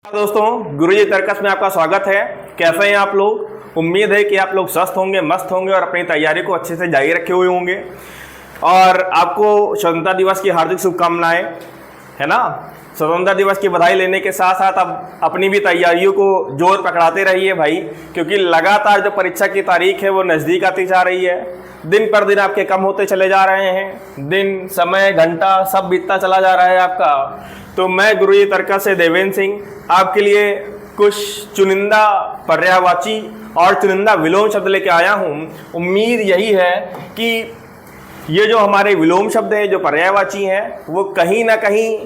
दोस्तों, गुरुजी तर्कस में आपका स्वागत है। कैसे हैं आप लोग? उम्मीद है कि आप लोग स्वस्थ होंगे, मस्त होंगे और अपनी तैयारी को अच्छे से जारी रखे हुए होंगे। और आपको स्वतंत्रता दिवस की हार्दिक शुभकामनाएं, है ना। स्वतंत्रता दिवस की बधाई लेने के साथ साथ अब अपनी भी तैयारियों को जोर पकड़ाते रहिए भाई, क्योंकि लगातार जो परीक्षा की तारीख है वो नज़दीक आती जा रही है। दिन पर दिन आपके कम होते चले जा रहे हैं, दिन समय घंटा सब बीतता चला जा रहा है आपका। तो मैं गुरुजी तर्कस से देवेंद्र सिंह आपके लिए कुछ चुनिंदा पर्यायवाची और चुनिंदा विलोम शब्द लेके आया हूँ। उम्मीद यही है कि ये जो हमारे विलोम शब्द हैं, जो पर्यायवाची हैं, वो कहीं ना कहीं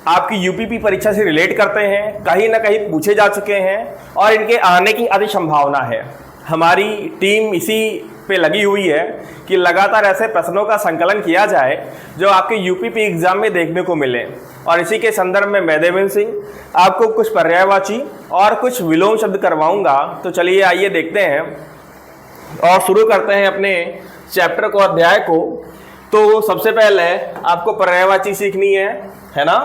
आपकी यूपीपी परीक्षा से रिलेट करते हैं, कहीं ना कहीं पूछे जा चुके हैं और इनके आने की अधिक संभावना है। हमारी टीम इसी पे लगी हुई है कि लगातार ऐसे प्रश्नों का संकलन किया जाए जो आपके यूपीपी एग्जाम में देखने को मिले। और इसी के संदर्भ में मैं देवेंद्र सिंह आपको कुछ पर्यायवाची और कुछ विलोम शब्द करवाऊंगा। तो चलिए आइए देखते हैं और शुरू करते हैं अपने चैप्टर को, अध्याय को। तो सबसे पहले आपको पर्यायवाची सीखनी है ना।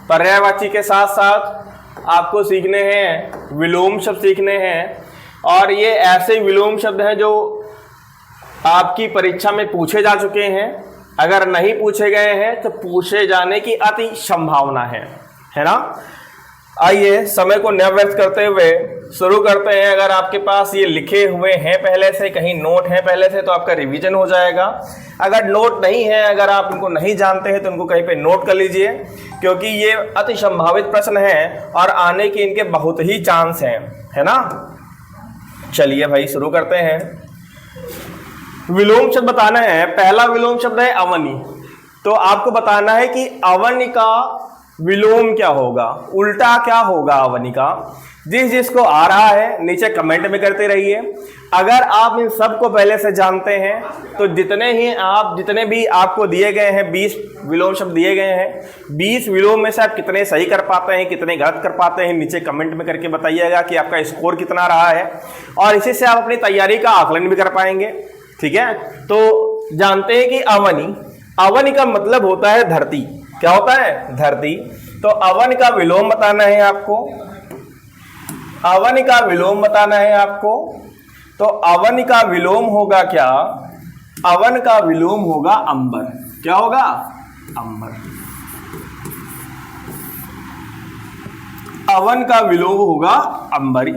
पर्यायवाची के साथ साथ आपको सीखने हैं विलोम शब्द सीखने हैं। और ये ऐसे विलोम शब्द हैं जो आपकी परीक्षा में पूछे जा चुके हैं। अगर नहीं पूछे गए हैं तो पूछे जाने की अति संभावना है ना। आइए समय को न व्यर्थ करते हुए शुरू करते हैं। अगर आपके पास ये लिखे हुए हैं पहले से, कहीं नोट है पहले से, तो आपका रिवीजन हो जाएगा। अगर नोट नहीं है, अगर आप इनको नहीं जानते हैं तो उनको कहीं पे नोट कर लीजिए, क्योंकि ये अति संभावित प्रश्न है और आने के इनके बहुत ही चांस हैं, है ना। चलिए भाई शुरू करते हैं। विलोम शब्द बताना है। पहला विलोम शब्द है अवनि। तो आपको बताना है कि अवनि का विलोम क्या होगा, उल्टा क्या होगा अवनि का। जिसको आ रहा है नीचे कमेंट में करते रहिए। अगर आप इन सब को पहले से जानते हैं तो जितने भी आपको दिए गए हैं 20 विलोम शब्द दिए गए हैं, 20 विलोम में से आप कितने सही कर पाते हैं, कितने गलत कर पाते हैं, नीचे कमेंट में करके बताइएगा कि आपका स्कोर कितना रहा है। और इसी से आप अपनी तैयारी का आकलन भी कर पाएंगे। ठीक है, तो जानते हैं कि अवनि का मतलब होता है धरती। क्या होता है? धरती। तो अवन का विलोम बताना है आपको। अवन का विलोम बताना है आपको। तो अवन का विलोम होगा क्या? अवन का विलोम होगा अंबर। क्या होगा? अंबर। अवन का विलोम होगा अंबरी।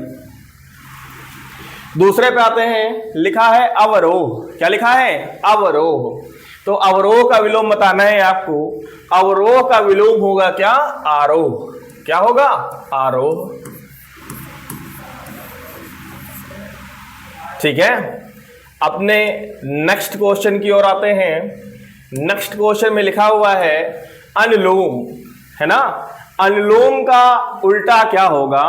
दूसरे पे आते हैं, लिखा है अवरोह। क्या लिखा है? अवरोह। तो अवरोह का विलोम बताना है आपको। अवरोह का विलोम होगा क्या? आरोह। क्या होगा? आरोह। ठीक है, अपने नेक्स्ट क्वेश्चन की ओर आते हैं। नेक्स्ट क्वेश्चन में लिखा हुआ है अनुलोम, है ना। अनुलोम का उल्टा क्या होगा?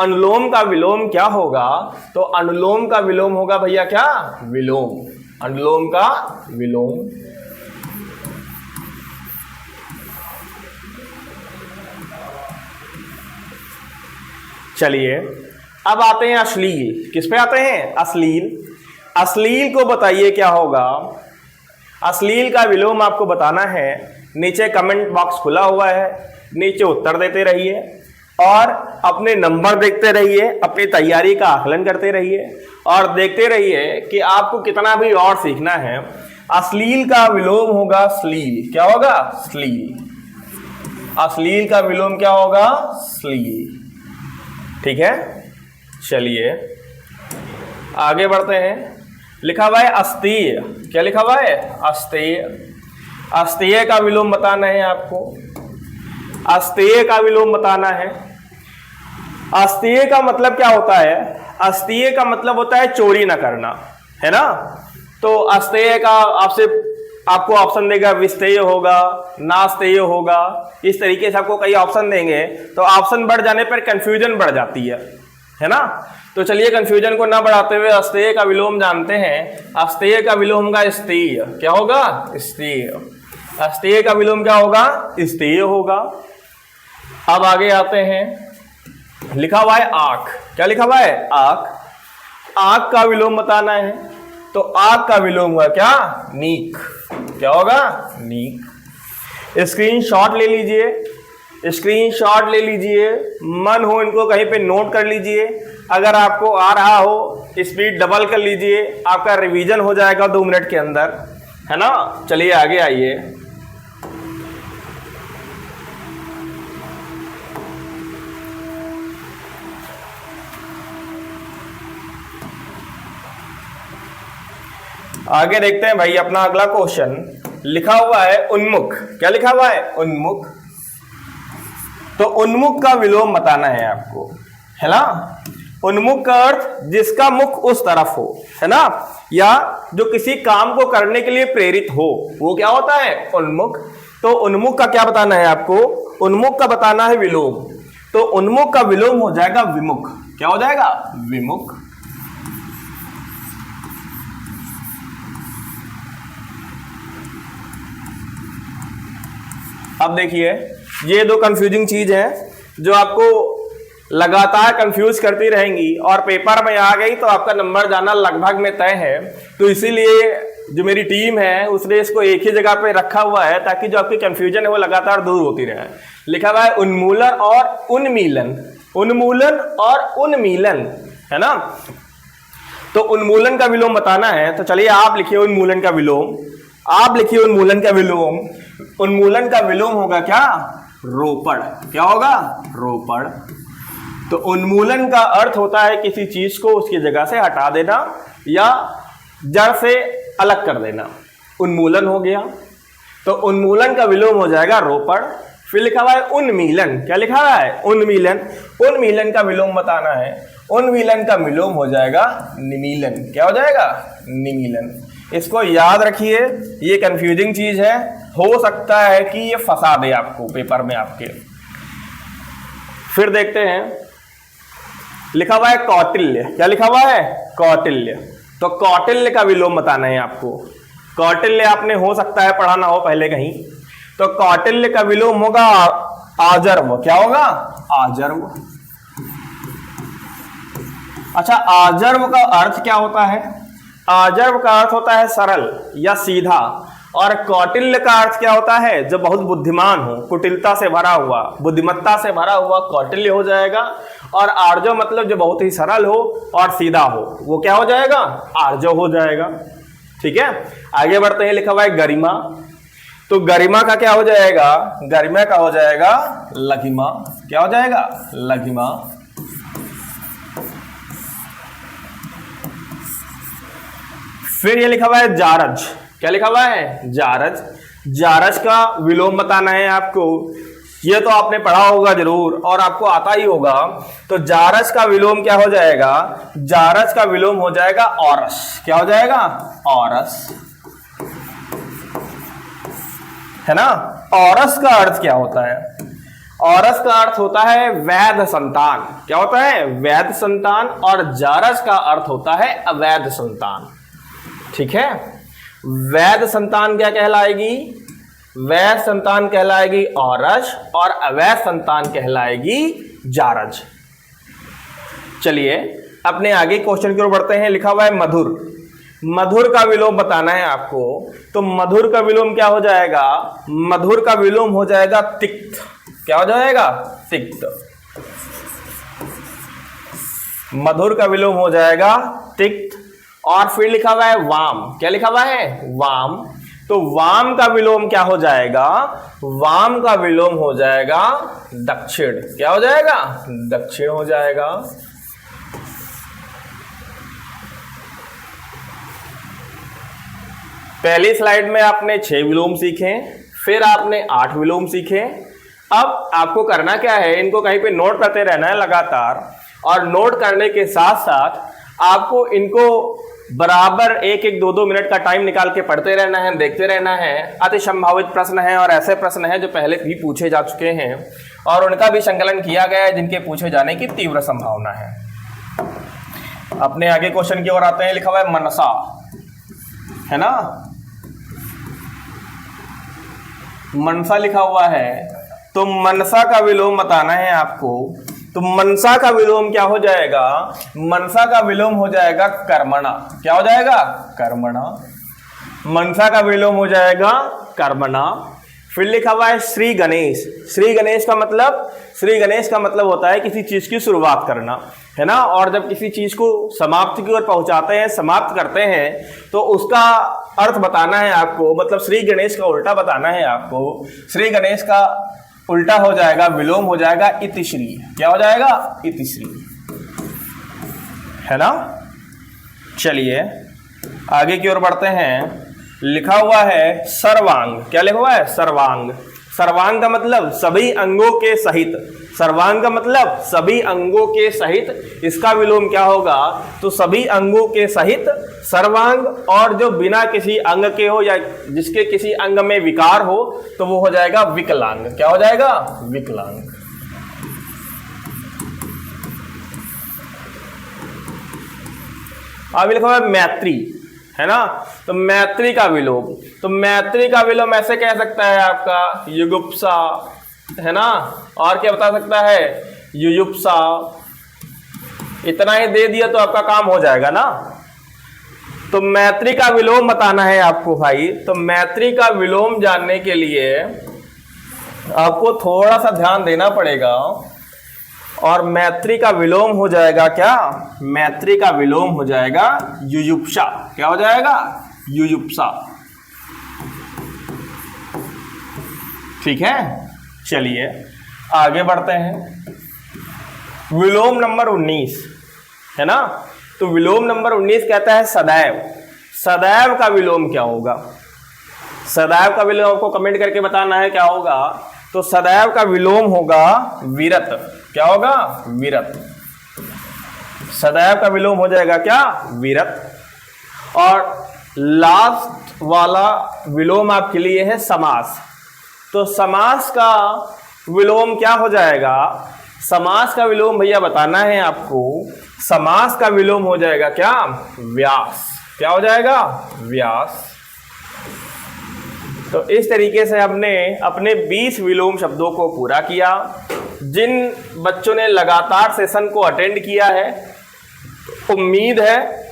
अनुलोम का विलोम क्या होगा? तो अनुलोम का विलोम होगा भैया क्या? विलोम। अनुलोम का विलोम। चलिए अब आते हैं अश्लील। किस पे आते हैं? अश्लील। अश्लील को बताइए क्या होगा? अश्लील का विलोम आपको बताना है। नीचे कमेंट बॉक्स खुला हुआ है, नीचे उत्तर देते रहिए और अपने नंबर देखते रहिए, अपनी तैयारी का आकलन करते रहिए और देखते रहिए कि आपको कितना भी और सीखना है। अश्लील का विलोम होगा श्लील। क्या होगा? श्लील। अश्लील का विलोम क्या होगा? श्लील। ठीक है, चलिए आगे बढ़ते हैं। लिखा हुआ है अस्तेय। क्या लिखा हुआ है? अस्तेय। अस्तेय का विलोम बताना है आपको। अस्तेय का विलोम बताना है। अस्तेय का मतलब क्या होता है? अस्तेय का मतलब होता है चोरी ना करना, है ना। तो अस्तेय का आपको ऑप्शन देगा, विस्तेय होगा, नास्तेय होगा। इस तरीके से आपको कई ऑप्शन देंगे, तो ऑप्शन बढ़ जाने पर कंफ्यूजन बढ़ जाती है ना। तो चलिए कंफ्यूजन को ना बढ़ाते हुए अस्तेय का विलोम जानते हैं। अस्तेय का विलोम होगा स्तेय। क्या होगा? स्तेय। अस्तेय का विलोम क्या होगा? स्तेय होगा। अब आगे आते हैं। लिखा हुआ है आंख। क्या लिखा हुआ है? आंख। आंख का विलोम बताना है। तो आंख का विलोम हुआ क्या? नीक। क्या होगा? नीक। स्क्रीनशॉट ले लीजिए स्क्रीनशॉट ले लीजिए, मन हो इनको कहीं पे नोट कर लीजिए, अगर आपको आ रहा हो स्पीड डबल कर लीजिए, आपका रिवीजन हो जाएगा 2 मिनट के अंदर, है ना। चलिए आगे आइए। आगे देखते हैं भाई अपना अगला क्वेश्चन। लिखा हुआ है उन्मुख। क्या लिखा हुआ है? उन्मुख। तो उन्मुख का विलोम बताना है आपको, है ना। उन्मुख का अर्थ जिसका मुख उस तरफ हो, है ना, या जो किसी काम को करने के लिए प्रेरित हो, वो क्या होता है? उन्मुख। तो उन्मुख का क्या बताना है आपको? उन्मुख का बताना है विलोम। तो उन्मुख का विलोम हो जाएगा विमुख। क्या हो जाएगा? विमुख। अब देखिए, ये दो कंफ्यूजिंग चीज है जो आपको लगातार कंफ्यूज करती रहेंगी और पेपर में आ गई तो आपका नंबर जाना लगभग में तय है। तो इसीलिए जो मेरी टीम है उसने इसको एक ही जगह पे रखा हुआ है ताकि जो आपकी कंफ्यूजन है वो लगातार दूर होती रहे। लिखा हुआ है उन्मूलन और उन्मीलन। उन्मूलन और उन्मीलन, है ना। तो उन्मूलन का विलोम बताना है, तो चलिए आप लिखिए उन्मूलन का विलोम। आप लिखिए उन्मूलन का विलोम। उन्मूलन का विलोम होगा क्या? रोपण। क्या होगा? रोपण। तो उन्मूलन का अर्थ होता है किसी चीज को उसकी जगह से हटा देना या जड़ से अलग कर देना, उन्मूलन हो गया। तो उन्मूलन का विलोम हो जाएगा रोपण। फिर लिखा हुआ है उन्मीलन। क्या लिखा हुआ है? उन्मीलन। उन्मीलन का विलोम बताना है। उन्मीलन का विलोम हो जाएगा निमीलन। क्या हो जाएगा? निमीलन। इसको याद रखिए, ये कंफ्यूजिंग चीज है, हो सकता है कि ये फंसा दे आपको पेपर में आपके। फिर देखते हैं, लिखा हुआ है कौटिल्य। क्या लिखा हुआ है? कौटिल्य। तो कौटिल्य का विलोम बताना है आपको। कौटिल्य आपने हो सकता है पढ़ा ना हो पहले कहीं। तो कौटिल्य का विलोम होगा आजर्व। क्या होगा? आजर्व। अच्छा, आजर्व का अर्थ क्या होता है? आजर्व का अर्थ होता है सरल या सीधा, और कौटिल्य का अर्थ क्या होता है? जो बहुत बुद्धिमान हो, कुटिलता से भरा हुआ, बुद्धिमत्ता से भरा हुआ कौटिल्य हो जाएगा। और आर्जव मतलब जो बहुत ही सरल हो और सीधा हो, वो क्या हो जाएगा? आर्जव हो जाएगा। ठीक है, आगे बढ़ते हैं। लिखा हुआ है गरिमा। तो गरिमा का क्या हो जाएगा? गरिमा का हो जाएगा लघिमा। क्या हो जाएगा? लघिमा। फिर ये लिखा हुआ है जारज। क्या लिखा हुआ है? जारज। जारज का विलोम बताना है आपको। ये तो आपने पढ़ा होगा जरूर और आपको आता ही होगा। तो जारज का विलोम क्या हो जाएगा? जारज का विलोम हो जाएगा औरस। क्या हो जाएगा? औरस, है ना। औरस का अर्थ क्या होता है? औरस का अर्थ होता है वैध संतान। क्या होता है? वैध संतान। और जारज का अर्थ होता है अवैध संतान। ठीक है, वैध संतान क्या कहलाएगी? वैध संतान कहलाएगी औरस, और अवैध संतान कहलाएगी जारज। चलिए अपने आगे क्वेश्चन की ओर बढ़ते हैं। लिखा हुआ है मधुर। मधुर का विलोम बताना है आपको। तो मधुर का विलोम क्या हो जाएगा? मधुर का विलोम हो जाएगा तिक्त। क्या हो जाएगा? तिक्त। मधुर का विलोम हो जाएगा तिक्त। और फिर लिखा हुआ है वाम। क्या लिखा हुआ है? वाम। तो वाम का विलोम क्या हो जाएगा? वाम का विलोम हो जाएगा दक्षिण। क्या हो जाएगा? दक्षिण हो जाएगा। पहली स्लाइड में आपने 6 विलोम सीखे, फिर आपने 8 विलोम सीखे। अब आपको करना क्या है? इनको कहीं पे नोट करते रहना है लगातार, और नोट करने के साथ साथ आपको इनको बराबर 1-1, 2-2 मिनट का टाइम निकाल के पढ़ते रहना है, देखते रहना है। अति संभावित प्रश्न है और ऐसे प्रश्न हैं जो पहले भी पूछे जा चुके हैं और उनका भी संकलन किया गया है, जिनके पूछे जाने की तीव्र संभावना है। अपने आगे क्वेश्चन की ओर आते हैं। लिखा हुआ है मनसा, है ना। मनसा लिखा हुआ है, तो मनसा का विलोम बताना है आपको। तो मनसा का विलोम क्या हो जाएगा? मनसा का विलोम हो जाएगा कर्मणा। क्या हो जाएगा? कर्मणा। मनसा का विलोम हो जाएगा कर्मणा। फिर लिखा हुआ है श्री गणेश। श्री गणेश का मतलब होता है किसी चीज की शुरुआत करना, है ना। और जब किसी चीज को समाप्ति की ओर पहुंचाते हैं, समाप्त करते हैं, तो उसका अर्थ बताना है आपको, मतलब श्री गणेश का उल्टा बताना है आपको। श्री गणेश का उल्टा हो जाएगा, विलोम हो जाएगा इतिश्री। क्या हो जाएगा? इतिश्री, है ना। चलिए आगे की ओर बढ़ते हैं। लिखा हुआ है सर्वांग। क्या लिखा हुआ है? सर्वांग। सर्वांग का मतलब सभी अंगों के सहित। सर्वांग का मतलब सभी अंगों के सहित। इसका विलोम क्या होगा? तो सभी अंगों के सहित सर्वांग, और जो बिना किसी अंग के हो या जिसके किसी अंग में विकार हो तो वो हो जाएगा विकलांग। क्या हो जाएगा? विकलांग। अब लिखा हुआ है मैत्री, है ना। तो मैत्री का विलोम, तो मैत्री का विलोम ऐसे कह सकता है आपका युगुप्सा, है ना। और क्या बता सकता है? युयुप्सा। इतना ही दे दिया तो आपका काम हो जाएगा ना। तो मैत्री का विलोम बताना है आपको भाई। तो मैत्री का विलोम जानने के लिए आपको थोड़ा सा ध्यान देना पड़ेगा। और मैत्री का विलोम हो जाएगा क्या? मैत्री का विलोम हो जाएगा युयुप्सा। क्या हो जाएगा? युयुप्सा। ठीक है, चलिए आगे बढ़ते हैं। विलोम नंबर 19, है ना। तो विलोम नंबर 19 कहता है सदैव। सदैव का विलोम क्या होगा? सदैव का विलोम आपको कमेंट करके बताना है क्या होगा। तो सदैव का विलोम होगा विरत। क्या होगा? विरत। सदैव का विलोम हो जाएगा क्या? विरत। और लास्ट वाला विलोम आपके लिए है समास। तो समास का विलोम क्या हो जाएगा? समास का विलोम भैया बताना है आपको। समास का विलोम हो जाएगा क्या? व्यास। क्या हो जाएगा? व्यास। तो इस तरीके से हमने अपने 20 विलोम शब्दों को पूरा किया। जिन बच्चों ने लगातार सेशन को अटेंड किया है, उम्मीद है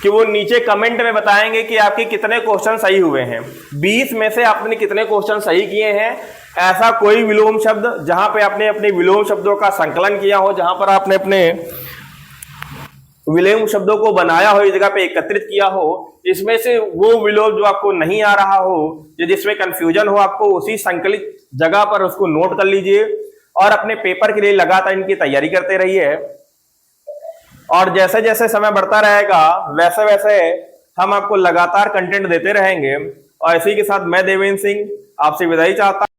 कि वो नीचे कमेंट में बताएंगे कि आपके कितने क्वेश्चन सही हुए हैं। 20 में से आपने कितने क्वेश्चन सही किए हैं। ऐसा कोई विलोम शब्द जहां पे आपने अपने विलोम शब्दों का संकलन किया हो, जहां पर आपने अपने विलोम शब्दों को बनाया हो, इस जगह पे एकत्रित किया हो, इसमें से वो विलोम जो आपको नहीं आ रहा हो या जिसमें कंफ्यूजन हो, आपको उसी संकलित जगह पर उसको नोट कर लीजिए और अपने पेपर के लिए लगातार इनकी तैयारी करते रहिए। और जैसे जैसे समय बढ़ता रहेगा वैसे वैसे हम आपको लगातार कंटेंट देते रहेंगे। और इसी के साथ मैं देवेंद्र सिंह आपसे विदाई चाहता हूं।